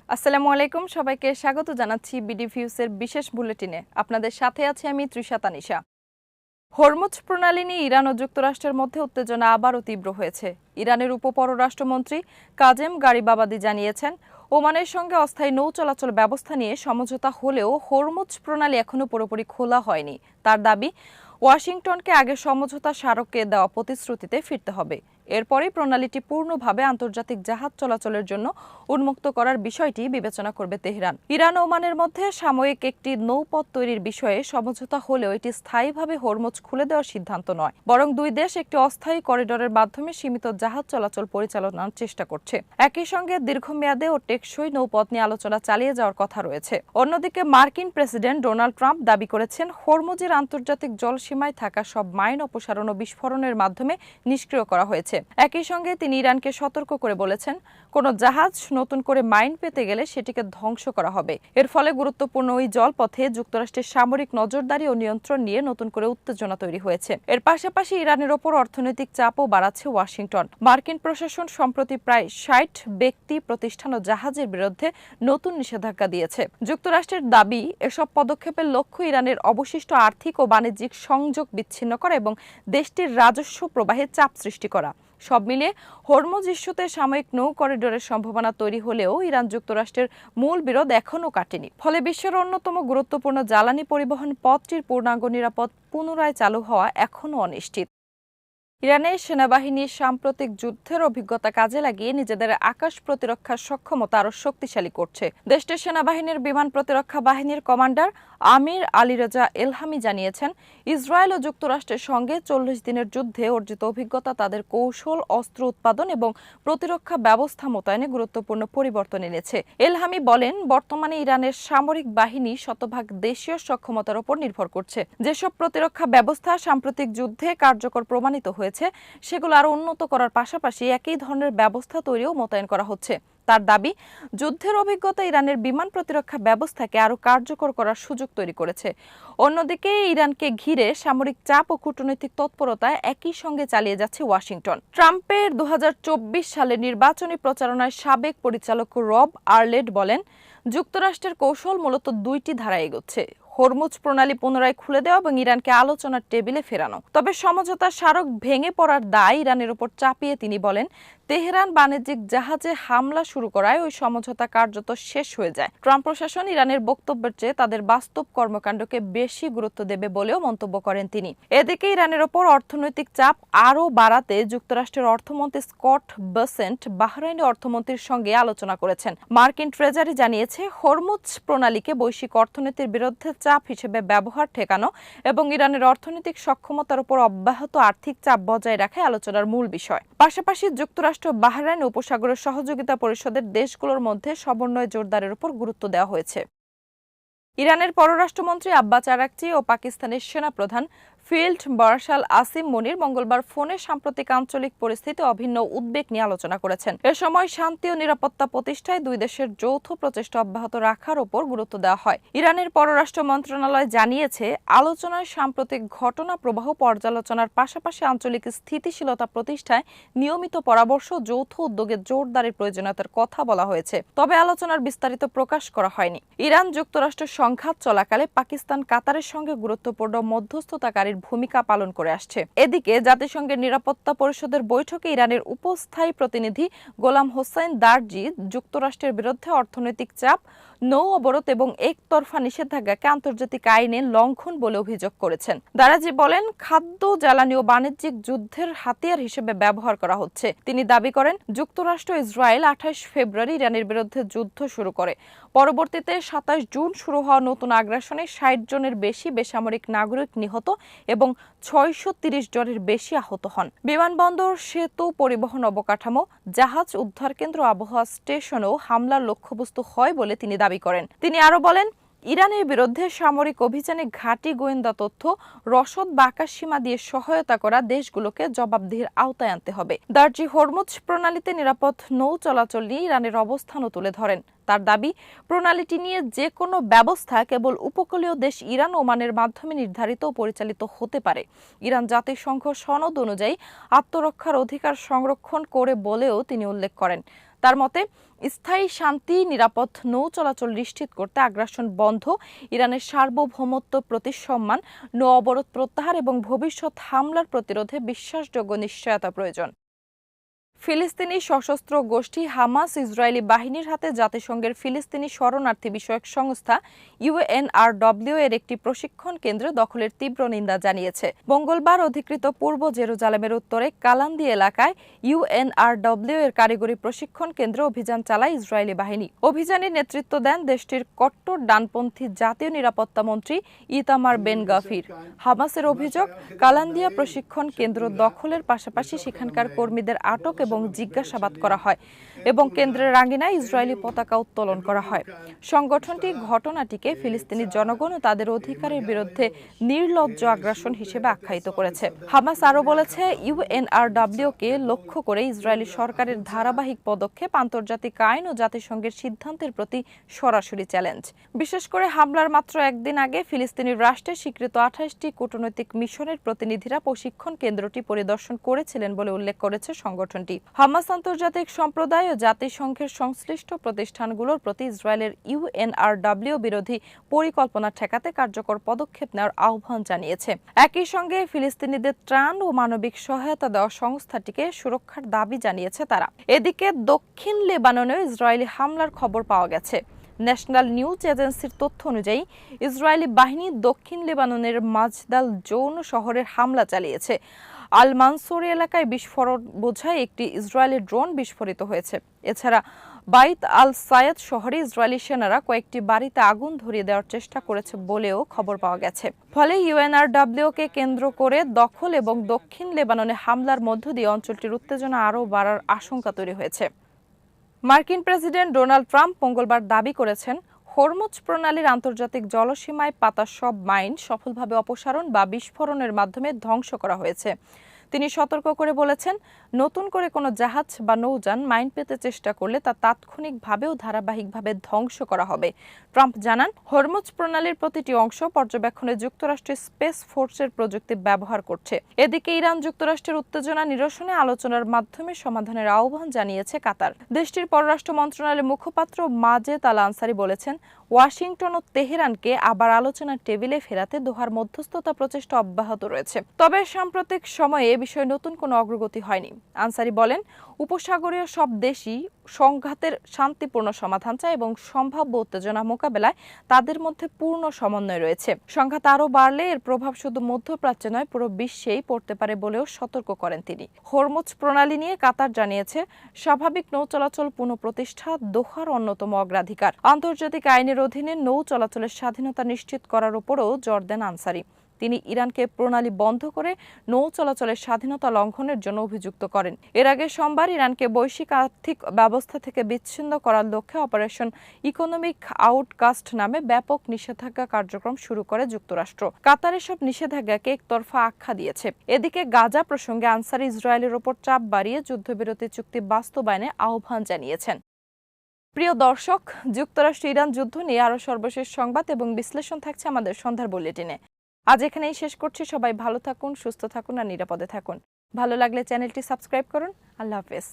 আসসালামু আলাইকুম, সবাইকে স্বাগত জানাচ্ছি বিডি ভিউজের বিশেষ বুলেটিনে। আপনাদের সাথে আছি আমি তৃষা তানিশা। হরমুজ প্রণালী নিয়ে ইরান ও যুক্তরাষ্ট্রের মধ্যে উত্তেজনা আবারও তীব্র হয়েছে। ইরানের উপপররাষ্ট্রমন্ত্রী কাজেম গারিবাবাদি জানিয়েছেন, ওমানের সঙ্গে অস্থায়ী নৌ চলাচল ব্যবস্থা নিয়ে সমঝোতা হলেও হরমুজ প্রণালী এখনও পুরোপুরি খোলা হয়নি। তার দাবি, ওয়াশিংটনকে আগে সমঝোতা স্মারকে দেওয়া প্রতিশ্রুতিতে ফিরতে হবে। এরপরই প্রণালীটি পূর্ণভাবে আন্তর্জাতিক জাহাজ চলাচলের জন্য উন্মুক্ত করার বিষয়টি বিবেচনা করবে তেহরান। ইরান ও ওমানের মধ্যে সাময়িক একটি নৌপথ তৈরির বিষয়ে সমঝোতা হলেও এটি স্থায়ীভাবে হরমুজ খুলে দেওয়ার সিদ্ধান্ত নয়, বরং দুই দেশ একটি অস্থায়ী করিডোরের মাধ্যমে সীমিত জাহাজ চলাচল পরিচালনার চেষ্টা করছে। একই সঙ্গে দীর্ঘমেয়াদে ও টেকসই নৌপথ নিয়ে আলোচনা চালিয়ে যাওয়ার কথা রয়েছে। অন্যদিকে মার্কিন প্রেসিডেন্ট ডোনাল্ড ট্রাম্প দাবি করেছেন, হরমুজের আন্তর্জাতিক জলসীমায় থাকা সব মাইন অপসারণ ও বিস্ফোরণের মাধ্যমে নিষ্ক্রিয় করা হয়েছে। একই সঙ্গে তিনি ইরানকে সতর্ক করে বলেছেন, কোনো জাহাজ নতুন করে মাইন পেতে গেলে সেটিকে ধ্বংস করা হবে। এর ফলে গুরুত্বপূর্ণ ওই জলপথে যুক্তরাষ্ট্রের সামরিক নজরদারি ও নিয়ন্ত্রণ নিয়ে নতুন করে উত্তেজনা তৈরি হয়েছে। এর পাশাপাশি ইরানের ওপর অর্থনৈতিক চাপও বাড়াচ্ছে ওয়াশিংটন। মার্কিন প্রশাসন সম্প্রতি প্রায় ৬০ ব্যক্তি, প্রতিষ্ঠান ও জাহাজের বিরুদ্ধে নতুন নিষেধাজ্ঞা দিয়েছে। যুক্তরাষ্ট্রের দাবি, এসব পদক্ষেপের লক্ষ্য ইরানের অবশিষ্ট আর্থিক ও বাণিজ্যিক সংযোগ বিচ্ছিন্ন করা এবং দেশটির রাজস্ব প্রবাহে চাপ সৃষ্টি করা। সব মিলিয়ে হরমুজ ইস্যুতে সাময়িক নৌ করিডোরের সম্ভাবনা তৈরি হলেও ইরান যুক্তরাষ্ট্রের মূল বিরোধ এখনও কাটেনি। ফলে বিশ্বের অন্যতম গুরুত্বপূর্ণ জ্বালানি পরিবহন পথটির পূর্ণাঙ্গ নিরাপদ পুনরায় চালু হওয়া এখনও অনিশ্চিত। ইরানের সেনাবাহিনীর সাম্প্রতিক যুদ্ধের অভিজ্ঞতা কাজে লাগিয়ে নিজেদের আকাশ প্রতিরক্ষার সক্ষমতা আরও শক্তিশালী করছে। দেশটির সেনাবাহিনীর বিমান প্রতিরক্ষা বাহিনীর কমান্ডার আমির আলী রেজা এলহামি জানিয়েছেন, ইসরায়েল ও যুক্তরাষ্ট্রের সঙ্গে ৪০ দিনের যুদ্ধে অর্জিত অভিজ্ঞতা তাদের কৌশল, অস্ত্র উৎপাদন এবং প্রতিরক্ষা ব্যবস্থা মোতায়েনে গুরুত্বপূর্ণ পরিবর্তন এনেছে। এলহামি বলেন, বর্তমানে ইরানের সামরিক বাহিনী শতভাগ দেশীয় সক্ষমতার উপর নির্ভর করছে। যেসব প্রতিরক্ষা ব্যবস্থা সাম্প্রতিক যুদ্ধে কার্যকর প্রমাণিত হয়েছে, সেগুলো আরও উন্নত করার পাশাপাশি একই ধরনের ব্যবস্থা তৈরিও মোতায়েন করা হচ্ছে। তার দাবি, যুদ্ধের অভিজ্ঞতা ইরানের বিমান প্রতিরক্ষা ব্যবস্থাকে আরও কার্যকর করার সুযোগ তৈরি করেছে। অন্যদিকে ইরানকে ঘিরে সামরিক চাপ ও কূটনৈতিক তৎপরতা একই সঙ্গে চালিয়ে যাচ্ছে ওয়াশিংটন। ট্রাম্পের ২০২৪ সালের নির্বাচনী প্রচারণায় সাবেক পরিচালক রব আর্লেট বলেন, যুক্তরাষ্ট্রের কৌশল মূলত দুইটি ধারায় এগোচ্ছে: হরমুজ প্রণালী পুনরায় খুলে দেওয়া এবং ইরানকে আলোচনার টেবিলে ফেরানো। তবে সমঝোতার স্মারক ভেঙে পড়ার দায় ইরানের উপর চাপিয়ে তিনি বলেন, তেহরান বাণিজ্যিক জাহাজে হামলা শুরু করায় ওই সমঝোতা কার্যত শেষ হয়ে যায়। ট্রাম্প প্রশাসন ইরানের বক্তব্যের চেয়ে তাদের বাস্তব কর্মকাণ্ডকে বেশি গুরুত্ব দেবে বলেও মন্তব্য করেন তিনি। এদিকে ইরানের ওপর অর্থনৈতিক চাপ আরও বাড়াতে যুক্তরাষ্ট্রের অর্থমন্ত্রী স্কট বেসেন্ট বাহরাইনের অর্থমন্ত্রীর সঙ্গে আলোচনা করেছেন। মার্কিন ট্রেজারি জানিয়েছে, হরমুজ প্রণালীকে বৈশ্বিক অর্থনীতির বিরুদ্ধে চাপ হিসেবে ব্যবহার ঠেকানো এবং ইরানের অর্থনৈতিক সক্ষমতার উপর অব্যাহত আর্থিক চাপ বজায় রাখাই আলোচনার মূল বিষয়। পাশাপাশি যুক্তরাষ্ট্র বাহরাইন উপসাগরের সহযোগিতা পরিষদের দেশগুলোর মধ্যে সমন্বয় জোরদারের উপর গুরুত্ব দেওয়া হয়েছে। ইরানের পররাষ্ট্রমন্ত্রী আব্বাস আরাকচি ও পাকিস্তানের সেনাপ্রধান ফিল্ড মার্শাল আসিম মুনির মঙ্গলবার ফোনে সাম্প্রতিক আঞ্চলিক পরিস্থিতি অভিন্ন উদ্বেগ নিয়ে আলোচনা করেছেন। এ সময় শান্তি ও নিরাপত্তা প্রতিষ্ঠায় দুই দেশের যৌথ প্রচেষ্টা অব্যাহত রাখার উপর গুরুত্ব দেওয়া হয়। ইরানের পররাষ্ট্র মন্ত্রণালয় জানিয়েছে, আলোচনায় সাম্প্রতিক ঘটনা প্রবাহ পর্যালোচনার পাশাপাশি আঞ্চলিক স্থিতিশীলতা প্রতিষ্ঠায় নিয়মিত পরামর্শ, যৌথ উদ্যোগে জোরদারের প্রয়োজনীয়তার কথা বলা হয়েছে। তবে আলোচনার বিস্তারিত প্রকাশ করা হয়নি। ইরান যুক্তরাষ্ট্র সংঘাত চলাকালে পাকিস্তান কাতারের সঙ্গে গুরুত্বপূর্ণ মধ্যস্থতাকারীর ভূমিকা পালন করে আসছে। এদিকে জাতিসংঘের নিরাপত্তা পরিষদের বৈঠকে ইরানের উপস্থায়ী প্রতিনিধি গোলাম হোসাইন দারজি যুক্তরাষ্ট্রের বিরুদ্ধে অর্থনৈতিক চাপ, নৌ অবরোধ এবং একতরফা নিষেধাজ্ঞাকে আন্তর্জাতিক আইনে লঙ্ঘন বলে অভিযোগ করেছেন। দারাজি বলেন, খাদ্য, জ্বালানি ও বাণিজ্যিক যুদ্ধের হাতিয়ার হিসেবে ব্যবহার করা হচ্ছে। তিনি দাবি করেন, যুক্তরাষ্ট্র ইসরায়েল ২৮ ফেব্রুয়ারি ইরানের বিরুদ্ধে যুদ্ধ শুরু করে। পরবর্তীতে ২৭ জুন শুরু হওয়া নতুন আগ্রাসনে ৬০ জনের বেশি বেসামরিক নাগরিক নিহত এবং ৬৩০ জনের বেশি আহত হন। বিমানবন্দর, সেতু, পরিবহন অবকাঠামো, জাহাজ উদ্ধার কেন্দ্র, আবহাওয়া স্টেশনও হামলার লক্ষ্যবস্তু হয় বলে তিনি দাবি করেন। তিনি আরও বলেন, ইরানের বিরুদ্ধে সামরিক অভিযানে ঘাঁটি গোয়েন্দা তথ্য, রসদ বা আকাশসীমা দিয়ে সহায়তা করা দেশগুলোকে জবাবদিহির আওতায় আনতে হবে। দারজি হরমুজ প্রণালীতে নিরাপদ নৌ চলাচল নিয়ে ইরানের অবস্থানও তুলে ধরেন। তার দাবি, প্রণালীটি নিয়ে যে কোনো ব্যবস্থা কেবল উপকূলীয় দেশ ইরান ও ওমানের মাধ্যমে নির্ধারিত ও পরিচালিত হতে পারে। ইরান জাতিসংঘ সনদ অনুযায়ী আত্মরক্ষার অধিকার সংরক্ষণ করে বলেও তিনি উল্লেখ করেন। তার মতে স্থায়ী শান্তি, নিরাপদ নৌ চলাচল নিশ্চিত করতে আগ্রাসন বন্ধ, ইরানের সার্বভৌমত্ব প্রতি সম্মান, নৌ অবরোধ প্রত্যাহার এবং ভবিষ্যৎ হামলার প্রতিরোধে বিশ্বাসযোগ্য নিশ্চয়তা প্রয়োজন। ফিলিস্তিনি সশস্ত্র গোষ্ঠী হামাস ইসরায়েলি বাহিনীর হাতে জাতিসংঘের ফিলিস্তিনি শরণার্থী বিষয়ক সংস্থা ইউএনআরডব্লিউ এর একটি প্রশিক্ষণ কেন্দ্র দখলের তীব্র নিন্দা জানিয়েছে। মঙ্গলবার অধিকৃত পূর্ব জেরুজালেমের উত্তরে কালান্দি এলাকায় ইউএনআরডব্লিউ এর কারিগরি প্রশিক্ষণ কেন্দ্রে অভিযান চালায় ইসরায়েলি বাহিনী। অভিযানে নেতৃত্ব দেন দেশটির কট্টর ডানপন্থী জাতীয় নিরাপত্তা মন্ত্রী ইতামার বেন গাভির। হামাসের অভিযোগ, কালান্দিয়া প্রশিক্ষণ কেন্দ্র দখলের পাশাপাশি সেখানকার কর্মীদের আটক এবং জিজ্ঞাসাবাদ করা হয় এবং কেন্দ্রের আঙিনায় ইসরায়েলি পতাকা উত্তোলন করা হয়। সংগঠনটি ঘটনাটিকে ফিলিস্তিনি জনগণ ও তাদের অধিকারের বিরুদ্ধে নির্লজ্জ আগ্রাসন হিসেবে আখ্যায়িত করেছে। হামাস আরও বলেছে, ইউএনআরডব্লিউ কে লক্ষ্য করে ইসরায়েলি সরকারের ধারাবাহিক পদক্ষেপ আন্তর্জাতিক আইন ও জাতিসংঘের সিদ্ধান্তের প্রতি সরাসরি চ্যালেঞ্জ। বিশেষ করে হামলার মাত্র একদিন আগে ফিলিস্তিনি রাষ্ট্রের স্বীকৃত 28টি কূটনৈতিক মিশনের প্রতিনিধিরা প্রশিক্ষণ কেন্দ্রটি পরিদর্শন করেছিলেন বলে উল্লেখ করেছে সংগঠনটি। হামাস আন্তর্জাতিক সম্প্রদায় ও জাতিসংঘের সংশ্লিষ্ট প্রতিষ্ঠানগুলোর প্রতি ইসরায়েলের ইউএনআরডব্লিউ বিরোধী পরিকল্পনা ঠেকাতে কার্যকর পদক্ষেপ নেওয়ার আহ্বান জানিয়েছে। একই সঙ্গে ফিলিস্তিনিদের ত্রাণ ও মানবিক সহায়তা দেওয়া সংস্থাটিকে সুরক্ষার দাবি জানিয়েছে তারা। এদিকে দক্ষিণ লেবাননেও ইসরায়েলি হামলার খবর পাওয়া গেছে। ন্যাশনাল নিউজ এজেন্সির তথ্য অনুযায়ী ইসরায়েলি বাহিনী দক্ষিণ লেবাননের মাজদাল জৌন শহরের হামলা চালিয়েছে। আল মানসুরি এলাকায় বিস্ফোরণ বোঝাই একটি ইসরায়েলি ড্রোন বিস্ফোরিত হয়েছে। এছাড়া বাইত আল সায়েদ শহরে ইসরায়েলি সেনারা কয়েকটি বাড়িতে আগুন ধরিয়ে দেওয়ার চেষ্টা করেছে বলেও খবর পাওয়া গেছে। ফলে ইউএনআরডব্লিউ কে কেন্দ্র করে দখল এবং দক্ষিণ লেবাননে হামলার মধ্য দিয়ে অঞ্চলটির উত্তেজনা আরও বাড়ার আশঙ্কা তৈরি হয়েছে। মার্কিন প্রেসিডেন্ট ডোনাল্ড ট্রাম্প মঙ্গলবার দাবি করেছেন, হরমুজ প্রণালীর আন্তর্জাতিক জলসীমায় পাতা সব মাইন সফলভাবে অপসারণ বা বিস্ফোরণের মাধ্যমে ধ্বংস করা হয়েছে। তিনি সতর্ক করে বলেছেন, নতুন করে কোনো জাহাজ বা নৌযান মাইন পেতে চেষ্টা করলে তা তাৎক্ষণিকভাবে ও ধারাবাহিকভাবে ধ্বংস করা হবে। ট্রাম্প জানান, হরমুজ প্রণালীর প্রতিটি অংশ পর্যবেক্ষণে যুক্তরাষ্ট্রের স্পেস ফোর্সের প্রযুক্তি ব্যবহার করছে। এদিকে ইরান যুক্তরাষ্ট্রের উত্তেজনা নিরসনে আলোচনার মাধ্যমে সমাধানের আহ্বান জানিয়েছে কাতার। দেশটির পররাষ্ট্র মন্ত্রণালয়ের মুখপাত্র মাজেদ আল আনসারি বলেছেন, ওয়াশিংটন ও তেহরানকে আবার আলোচনার টেবিলে ফেরাতে দোহার মধ্যস্থতা প্রচেষ্টা অব্যাহত রয়েছে। তবে সাম্প্রতিক সময়ে এ বিষয়ে নতুন কোনো অগ্রগতি হয়নি। আনসারি বলেন, উপসাগরীয় সব দেশই সংঘাতের শান্তিপূর্ণ সমাধান চায় এবং সম্ভাব্য উত্তেজনা মোকাবেলায় তাদের মধ্যে পূর্ণ সমন্বয় রয়েছে। সংঘাত আরও বাড়লে এর প্রভাব শুধু মধ্যপ্রাচ্যে নয়, পুরো বিশ্বেই পড়তে পারে বলেও সতর্ক করেন তিনি। হরমুজ প্রণালী নিয়ে কাতার জানিয়েছে, স্বাভাবিক নৌ চলাচল পুনঃপ্রতিষ্ঠা দোহার অন্যতম অগ্রাধিকার। আন্তর্জাতিক আইনের অধীনে নৌ চলাচলের স্বাধীনতা নিশ্চিত করার উপরও জোর দেন আনসারি। তিনি ইরানকে প্রণালী বন্ধ করে নৌ চলাচলের স্বাধীনতা লঙ্ঘনের জন্য অভিযুক্ত করেন। এর আগে সোমবার ইরানকে বৈশ্বিক আর্থিক ব্যবস্থা থেকে বিচ্ছিন্ন করার লক্ষ্যে অপারেশন ইকোনমিক আউটকাস্ট নামে ব্যাপক নিষেধাজ্ঞা কার্যক্রম শুরু করে যুক্তরাষ্ট্র। কাতার এসব নিষেধাজ্ঞাকে একতরফা আখ্যা দিয়েছে। এদিকে গাজা প্রসঙ্গে আনসারি ইসরায়েলের ওপর চাপ বাড়িয়ে যুদ্ধবিরতি চুক্তি বাস্তবায়নে আহ্বান জানিয়েছেন। প্রিয় দর্শক, যুক্তরাষ্ট্র ইরান যুদ্ধ নিয়ে আরও সর্বশেষ সংবাদ এবং বিশ্লেষণ থাকছে আমাদের সন্ধ্যার বুলেটিনে। আজ এখানেই শেষ করছি। সবাই ভালো থাকুন, সুস্থ থাকুন আর নিরাপদে থাকুন। ভালো লাগলে চ্যানেলটি সাবস্ক্রাইব করুন। আল্লাহ হাফেজ।